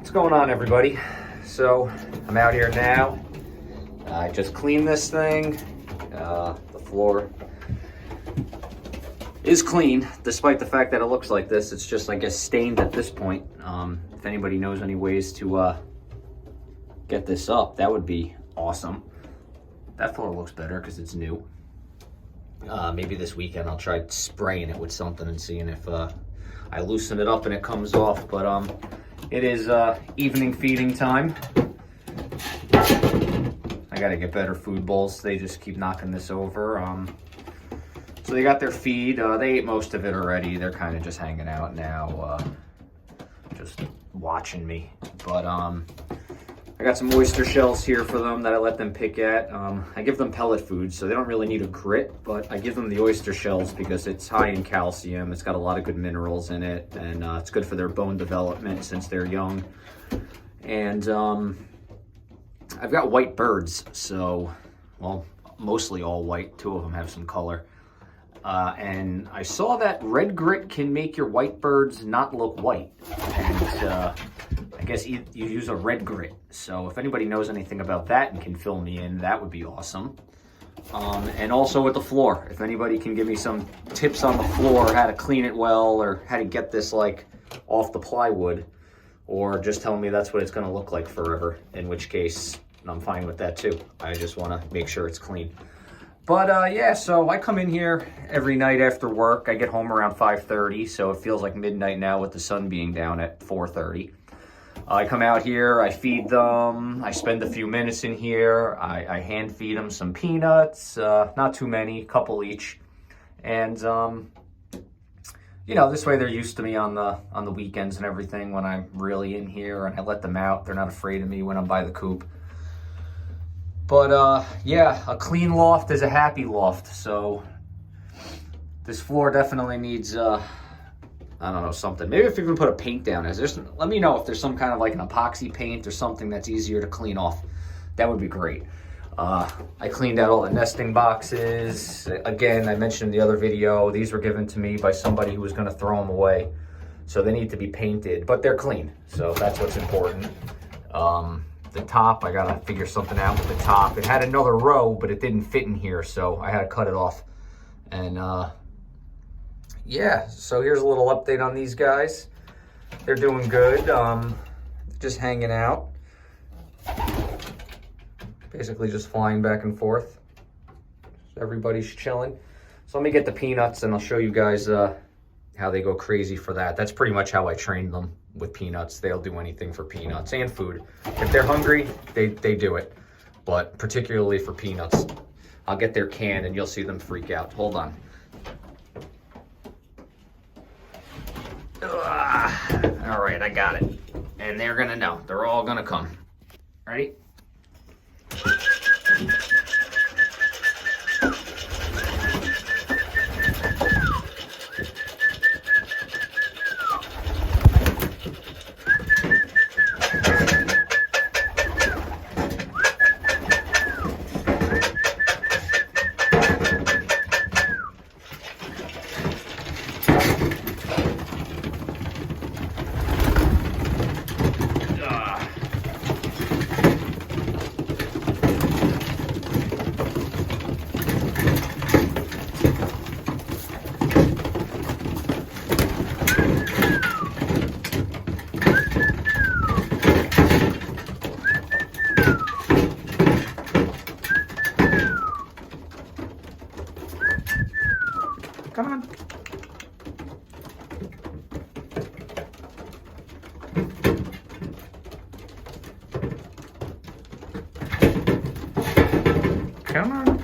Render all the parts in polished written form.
What's going on, everybody? So I'm out here now. I just cleaned this thing. The floor is clean, despite the fact that it looks like this. It's just, I guess, stained at this point. If anybody knows any ways to get this up, that would be awesome. That floor looks better because it's new. Maybe this weekend I'll try spraying it with something and seeing if I loosen it up and it comes off. But it is evening feeding time. I gotta get better food bowls. They just keep knocking this over. So they got their feed. They ate most of it already. They're kind of just hanging out now, just watching me. But I got some oyster shells here for them that I let them pick at. I give them pellet food, so they don't really need a grit, but I give them the oyster shells because it's high in calcium. It's got a lot of good minerals in it, and it's good for their bone development since they're young. And I've got white birds, so, well, mostly all white. Two of them have some color. And I saw that red grit can make your white birds not look white. And I guess you use a red grit. So if anybody knows anything about that and can fill me in, that would be awesome. And also with the floor, if anybody can give me some tips on the floor, how to clean it well, or how to get this like off the plywood, or just tell me that's what it's going to look like forever, in which case I'm fine with that too. I just want to make sure it's clean. But yeah, so I come in here every night after work. I get home around 5:30, so it feels like midnight now with the sun being down at 4:30. I come out here, I feed them, I spend a few minutes in here, I hand feed them some peanuts, not too many, a couple each. And you know, this way they're used to me on the weekends and everything when I'm really in here, and I let them out. They're not afraid of me when I'm by the coop. But yeah, a clean loft is a happy loft. So this floor definitely needs, I don't know, something. Maybe if you can put a paint down, let me know if there's some kind of like an epoxy paint or something that's easier to clean off. That would be great. I cleaned out all the nesting boxes. Again, I mentioned in the other video, these were given to me by somebody who was going to throw them away. So they need to be painted, but they're clean. So that's what's important. The top, I gotta figure something out with the top. It had another row, but it didn't fit in here, so I had to cut it off. And yeah, so here's a little update on these guys. They're doing good, just hanging out. Basically just flying back and forth. Everybody's chilling. So let me get the peanuts and I'll show you guys how they go crazy for that. That's pretty much how I trained them with peanuts. They'll do anything for peanuts and food. If they're hungry, they do it. But particularly for peanuts, I'll get their can and you'll see them freak out. Hold on. All right, I got it. And they're gonna know. They're all gonna come. Ready? Come on. Come on.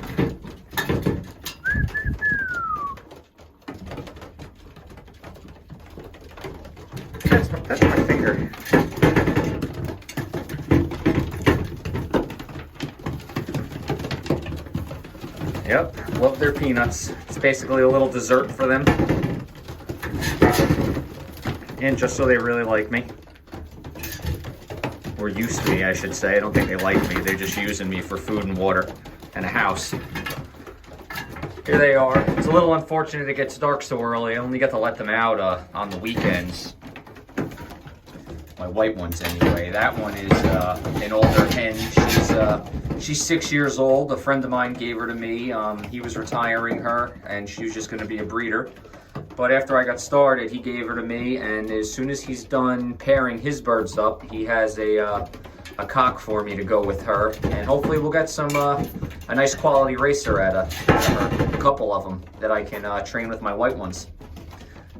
That's my finger. Yep, love their peanuts. It's basically a little dessert for them. And just so they really like me. Or used to me, I should say. I don't think they like me. They're just using me for food and water and a house. Here they are. It's a little unfortunate it gets dark so early. I only get to let them out on the weekends. my white ones anyway. That one is an older hen. She's 6 years old. A friend of mine gave her to me. He was retiring her, and she was just going to be a breeder. But after I got started, he gave her to me, and as soon as he's done pairing his birds up, he has a cock for me to go with her, and hopefully we'll get some a nice quality racer at a couple of them that I can train with my white ones.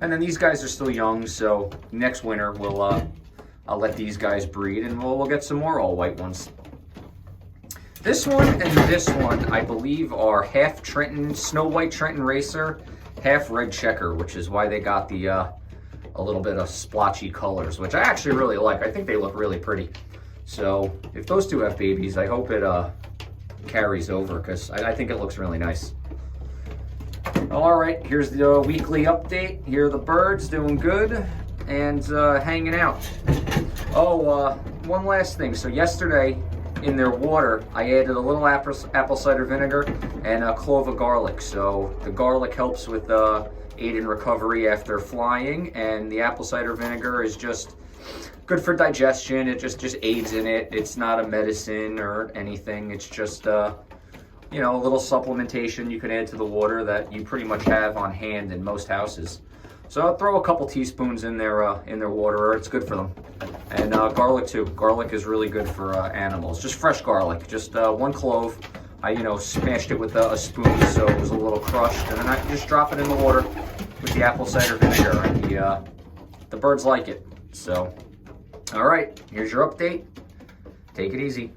And then these guys are still young, so next winter I'll let these guys breed, and we'll get some more all white ones. This one and this one, I believe, are half Trenton, Snow White Trenton Racer, half Red Checker, which is why they got the a little bit of splotchy colors, which I actually really like. I think they look really pretty. So if those two have babies, I hope it carries over, because I think it looks really nice. All right, here's the weekly update. Here are the birds doing good and hanging out. Oh, one last thing. So yesterday in their water, I added a little apple cider vinegar and a clove of garlic. So the garlic helps with aid in recovery after flying, and the apple cider vinegar is just good for digestion. It just aids in it. It's not a medicine or anything. It's just you know, a little supplementation you can add to the water that you pretty much have on hand in most houses. So I'll throw a couple teaspoons in their water. It's good for them. And garlic too. Garlic is really good for animals. Just fresh garlic. Just one clove. I smashed it with a spoon so it was a little crushed, and then I just drop it in the water with the apple cider vinegar, and the birds like it. So, all right, here's your update. Take it easy.